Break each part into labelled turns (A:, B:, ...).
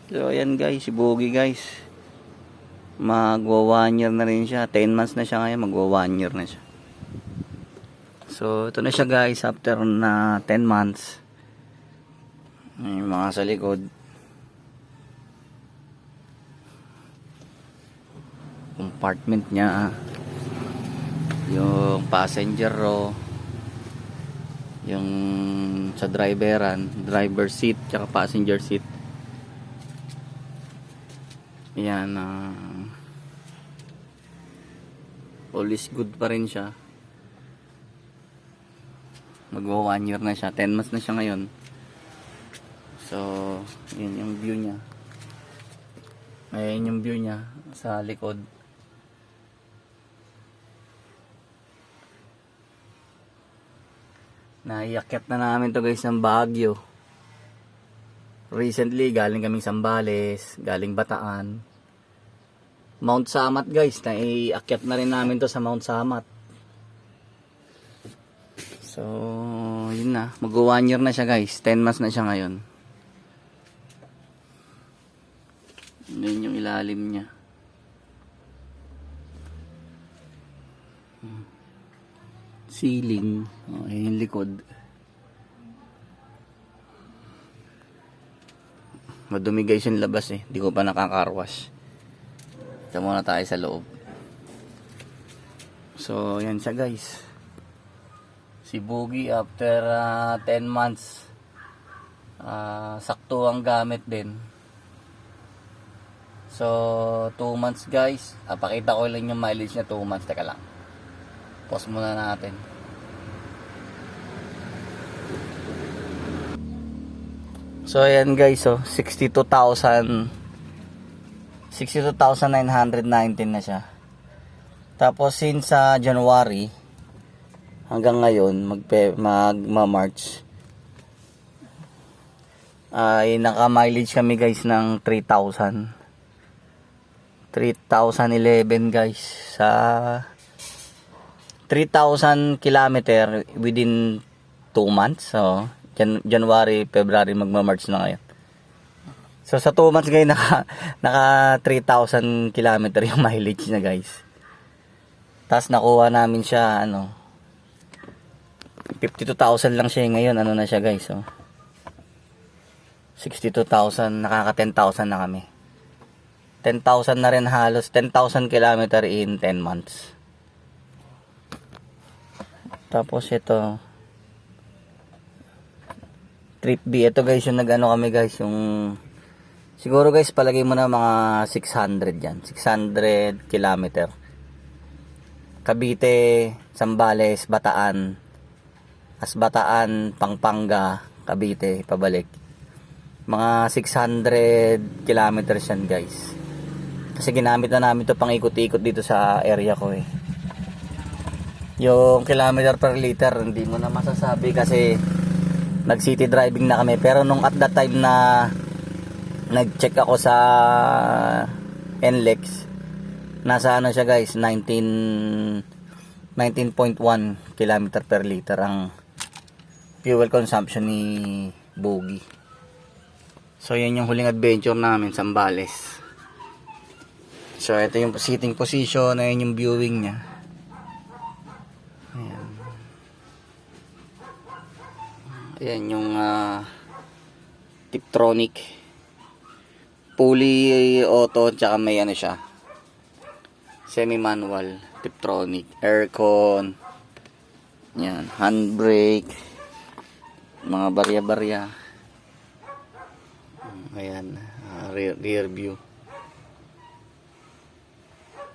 A: So ayan guys, si Bogey guys. Magwa 1 year na rin siya. 10 months na siya ngayon, magwa 1 year na siya. So ito na siya guys after na 10 months. Yung mga sa likod. Compartment niya. Yung passenger row. Yung sa driver seat, tsaka passenger seat. Yan, all is good pa rin siya. Magwa 1 year na siya, 10 months na siya ngayon. So yun yung view niya. Ayan yung view niya sa likod. Naiakyat na namin to guys ng Baguio. Recently galing kaming Sambales, galing Bataan. Mount Samat guys, naiakyat na rin namin to sa Mount Samat. So yun na, mag-1 year na siya guys, 10 months na siya ngayon. Yun yung ilalim niya. Ceiling, ayun yung likod. Madumi guys yung labas eh, di ko pa nakakarwash. Ito muna tayo sa loob. So yan siya guys, si Bogey after 10 months. Sakto ang gamit din. So 2 months guys, pakita ko lang yung mileage niya. 2 months, teka lang, pause muna natin. So ayan guys, 62,919 na siya. Tapos since January hanggang ngayon magma-March ay naka-mileage kami guys ng 3,011 guys sa 3,000 kilometer within 2 months. So January, February, magma-March na ngayon. So sa 2 months guys, naka 3,000 kilometer yung mileage na guys. Tapos nakuha namin siya 52,000 lang siya ngayon. Ano na siya guys, 62,000, nakaka 10,000 na kami. 10,000 na rin halos, 10,000 kilometer in 10 months. Tapos ito Trip B, ito guys yung nag-ano kami guys, yung siguro guys palagay mo na mga 600 yan, 600 kilometer. Cavite, Sambales, Bataan, Bataan, Pampanga, Cavite, pabalik. Mga 600 kilometers yan guys. Kasi ginamit na namin to pang ikot-ikot dito sa area ko eh. Yung kilometer per liter hindi mo na masasabi kasi nag city driving na kami. Pero nung at that time na nag-check ako sa NLEX, nasa ano siya guys, 19.1 km per liter ang fuel consumption ni Bogey. So yan yung huling adventure namin, Sambales. So ito yung sitting position, ayun yung viewing niya. Ayan yung Tiptronic, fully auto, tsaka may ano siya, semi-manual Tiptronic, aircon, yan, handbrake, mga barya-barya. Ayan, rear view.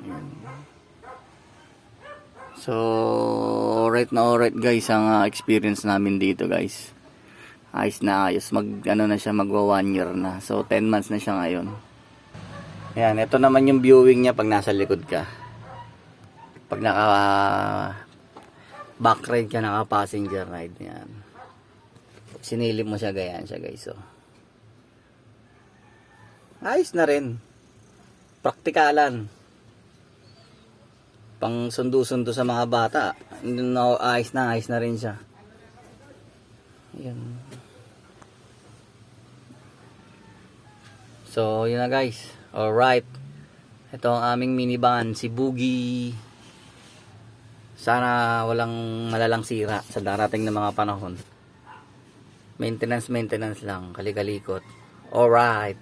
A: Ayan. So right guys ang experience namin dito guys. Ayos na ayos, na siya, magwa 1 year na. So 10 months na siya ngayon. Ayan, ito naman yung viewing niya pag nasa likod ka. Pag naka back ride ka, naka passenger ride, yan. Pag sinilip mo siya, ganyan siya guys. So ayos na rin, praktikalan, pang sundo-sundo sa mga bata. Ayos na rin siya. Ayan. So, yun na guys. Alright. Ito ang aming minivan, si Boogie. Sana walang malalang sira sa darating na mga panahon. Maintenance lang, kalikalikot. Alright.